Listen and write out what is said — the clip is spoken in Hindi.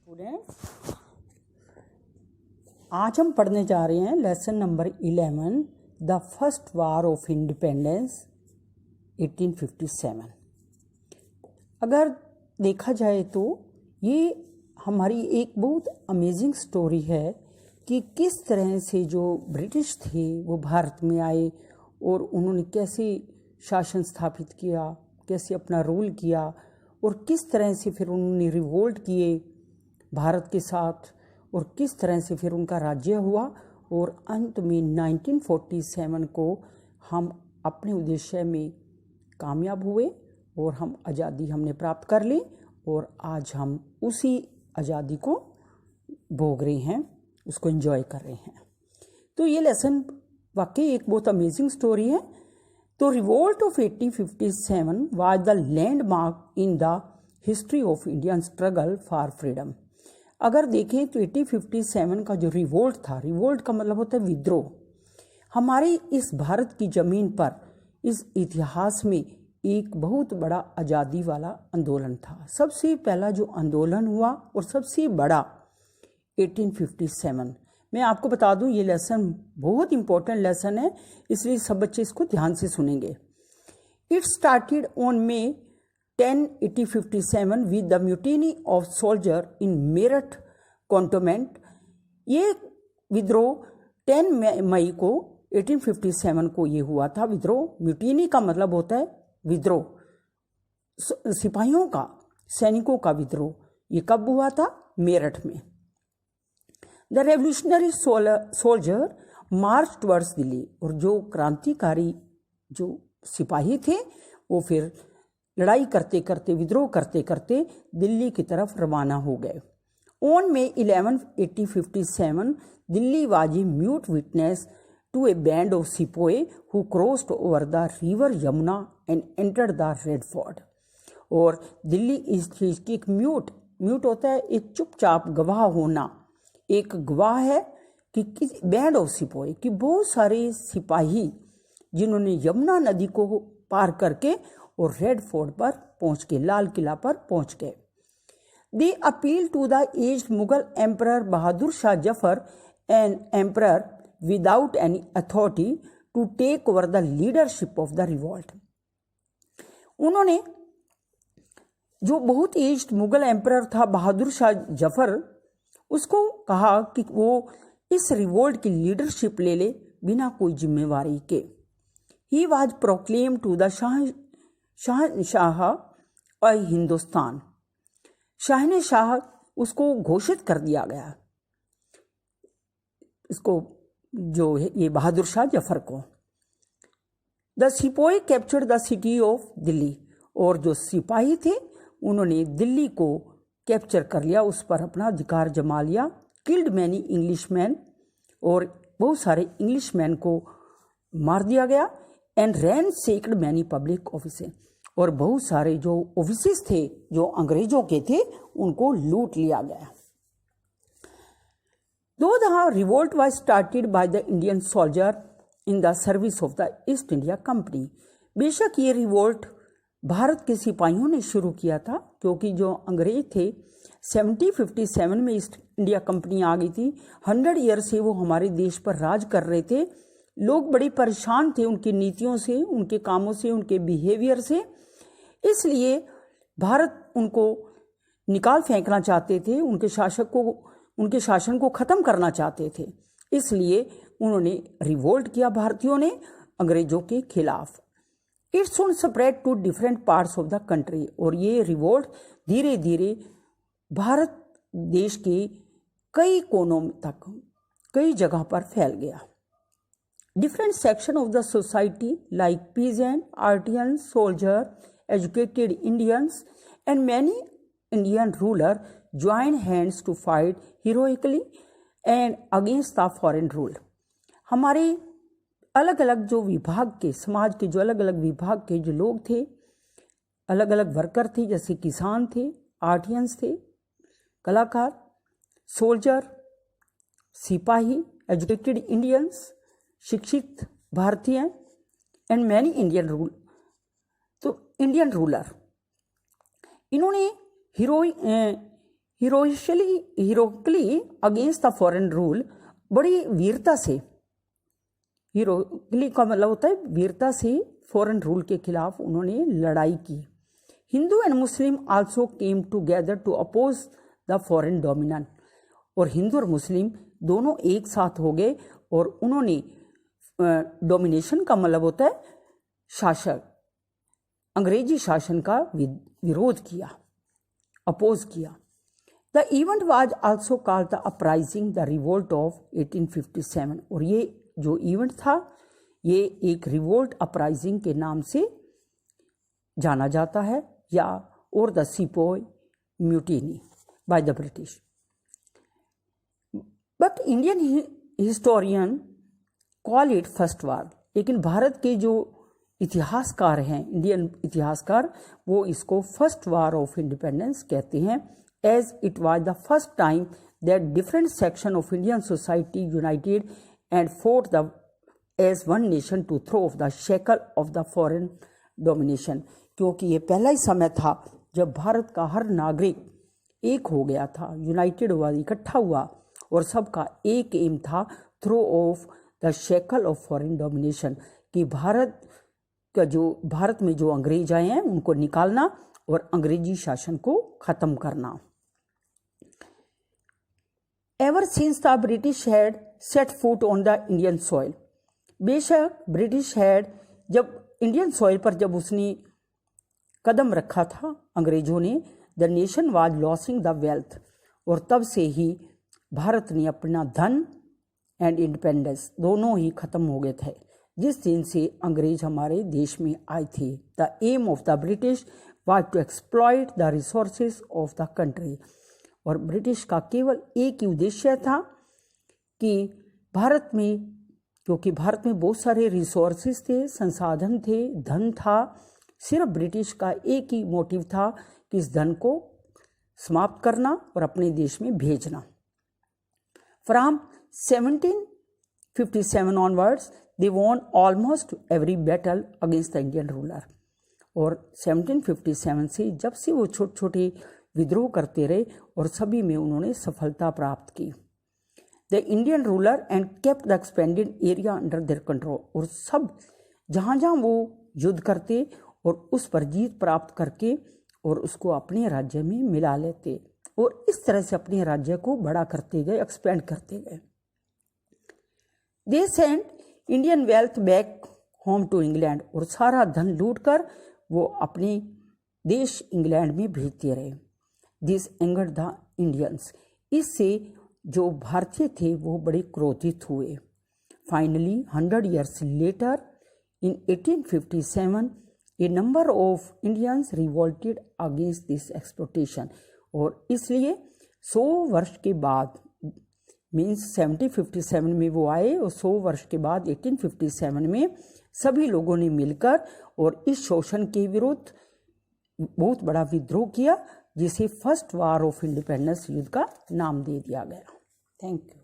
स्टूडेंट्स, आज हम पढ़ने जा रहे हैं lesson number 11, the first war of independence 1857। अगर देखा जाए तो ये हमारी एक बहुत अमेजिंग स्टोरी है कि किस तरह से जो ब्रिटिश थे वो भारत में आए और उन्होंने कैसे शासन स्थापित किया, कैसे अपना रूल किया और किस तरह से फिर उन्होंने रिवोल्ट किए भारत के साथ और किस तरह से फिर उनका राज्य हुआ और अंत में 1947 को हम अपने उद्देश्य में कामयाब हुए और हम आज़ादी हमने प्राप्त कर ली और आज हम उसी आज़ादी को भोग रहे हैं, उसको एंजॉय कर रहे हैं। तो ये लेसन वाकई एक बहुत अमेजिंग स्टोरी है। तो revolt of 1857 was the landmark in the history of Indian struggle for freedom. अगर देखें तो 1857 का जो रिवोल्ट था, रिवोल्ट का मतलब होता है विद्रोह। हमारे इस भारत की ज़मीन पर इस इतिहास में एक बहुत बड़ा आज़ादी वाला आंदोलन था। सबसे पहला जो आंदोलन हुआ और सबसे बड़ा 1857। मैं आपको बता दूं ये लेसन बहुत इंपॉर्टेंट लेसन है, इसलिए सब बच्चे इसको ध्यान से सुनेंगे। It started on May 10, 1857 with the mutiny of soldier in Meerut cantonment। ये विद्रोह 10 मई को 1857 को ये हुआ था विद्रोह। म्यूटिनी का मतलब होता है विद्रोह, सिपाहियों का, सैनिकों का विद्रोह। ये कब हुआ था? मेरठ में। The revolutionary soldier March towards Delhi. और जो क्रांतिकारी जो सिपाही थे वो फिर लड़ाई करते करते, विद्रोह करते करते दिल्ली की तरफ रवाना हो गए। On May 11, 1857 Delhi was a mute witness to a band of sepoy who crossed over the river Yamuna and entered the Red Fort. और दिल्ली इस चीज़ की एक म्यूट होता है एक चुपचाप गवाह होना। एक गवाह है कि बैंड ऑफ सिपोए कि बहुत सारे सिपाही जिन्होंने यमुना नदी को पार करके और रेड फोर्ट पर पहुंच गए, लाल किला पर पहुंच गए। They appeal to the aged Mughal emperor Bahadur Shah Zafar and emperor without any authority to take over the leadership of the revolt. उन्होंने जो बहुत एज्ड मुगल एम्परर था बहादुर शाह जफर, उसको कहा कि वो इस रिवोल्ट की लीडरशिप ले ले बिना कोई जिम्मेवारी के। He was proclaim to the Shah Hindustan. Shah उसको घोषित कर दिया गया, इसको जो है ये बहादुर शाह जफर को। The sepoy captured the city of Delhi. और जो सिपाही थे उन्होंने दिल्ली को कैप्चर कर लिया, उस पर अपना अधिकार जमा लिया। Killed many Englishman. और बहुत सारे इंग्लिशमैन को मार दिया गया। And ran sacked many public officer. और बहुत सारे जो ऑफिसेस थे जो अंग्रेजों के थे उनको लूट लिया गया। दो the revolt was started by the Indian soldier in the service of the east India company. बेशक ये रिवोल्ट भारत के सिपाहियों ने शुरू किया था, क्योंकि जो अंग्रेज थे 1757 में ईस्ट इंडिया कंपनी आ गई थी। 100 ईयर से वो हमारे देश पर राज कर रहे थे। लोग बड़े परेशान थे उनकी नीतियों से, उनके कामों से, उनके बिहेवियर से। इसलिए भारत उनको निकाल फेंकना चाहते थे, उनके शासन को ख़त्म करना चाहते थे। इसलिए उन्होंने रिवोल्ट किया भारतीयों ने अंग्रेजों के खिलाफ। It soon spread to different parts of the country. और ये रिवोल्ट धीरे धीरे भारत देश के कई कोनों तक, कई जगह पर फैल गया। Different section of the society like peasant, artisan, soldier, educated Indians and many Indian ruler join hands to fight heroically and against the foreign rule. हमारे अलग अलग जो विभाग के, समाज के जो अलग अलग विभाग के जो लोग थे, अलग अलग वर्कर थे, जैसे किसान थे, आर्टियंस थे, कलाकार, सोल्जर, सिपाही, एजुकेटेड इंडियंस, शिक्षित भारतीय and many Indian Indian ruler. इन्होंने heroically against the foreign rule, बड़ी वीरता से, हीरोइकली का मतलब होता है वीरता से फॉरेन रूल के खिलाफ उन्होंने लड़ाई की। Hindu and Muslim also came together to oppose the foreign dominant, और हिंदू और मुस्लिम दोनों एक साथ हो गए और उन्होंने डोमिनेशन का मतलब होता है शासक, अंग्रेजी शासन का विरोध किया, अपोज किया। The event was also called the uprising, the revolt of 1857, और ये जो इवेंट था ये एक रिवोल्ट अपराइजिंग के नाम से जाना जाता है, या और the sepoy mutiny by the British. But Indian historian call it first वार, लेकिन भारत के जो इतिहासकार हैं, इंडियन इतिहासकार, वो इसको फर्स्ट वार ऑफ इंडिपेंडेंस कहते हैं, as it was the first time that different section of Indian society united and fought the as one nation to throw off the shackle of the foreign domination, क्योंकि ये पहला ही समय था जब भारत का हर नागरिक एक हो गया था, यूनाइटेड हुआ, इकट्ठा हुआ, और सबका एक एम था throw off the shackle of foreign domination, कि भारत में जो अंग्रेज आए हैं उनको निकालना और अंग्रेजी शासन को खत्म करना। Ever since the British had set foot on the Indian soil, बेशक ब्रिटिश हैड जब इंडियन सॉइल पर जब उसने कदम रखा था अंग्रेजों ने, the nation was losing the wealth, और तब से ही भारत ने अपना धन एंड इंडिपेंडेंस दोनों ही खत्म हो गए थे जिस दिन से अंग्रेज हमारे देश में आए थे। The aim of the British was to exploit the resources of the country, और ब्रिटिश का केवल एक ही उद्देश्य था कि भारत में, क्योंकि भारत में बहुत सारे रिसोर्सेज थे, संसाधन थे, धन था, सिर्फ ब्रिटिश का एक ही मोटिव था कि इस धन को समाप्त करना और अपने देश में भेजना। From 1757 onwards they won almost every battle against the Indian ruler, और 1757 से जब से वो छोटे छोटे विद्रोह करते रहे और सभी में उन्होंने सफलता प्राप्त की। The Indian ruler and kept the expanded area under their control, और सब जहाँ जहाँ वो युद्ध करते और उस पर जीत प्राप्त करके और उसको अपने राज्य में मिला लेते, और इस तरह से अपने राज्य को बड़ा करते गए, एक्सपेंड करते गए। They sent Indian wealth back home to England, और सारा धन लूट कर वो अपने देश इंग्लैंड में भेजते रहे। दिस एंगर्ड द इंडियंस, इससे जो भारतीय थे वो बड़े क्रोधित हुए। Finally 100 years later in 1857 a number of Indians revolted against this exploitation, और इसलिए 100 वर्ष के बाद, मीन्स 1757 में वो आए और 100 वर्ष के बाद 1857 में सभी लोगों ने मिलकर और इस शोषण के विरुद्ध बहुत बड़ा विद्रोह किया, जिसे फर्स्ट वार ऑफ इंडिपेंडेंस युद्ध का नाम दे दिया गया। Thank you.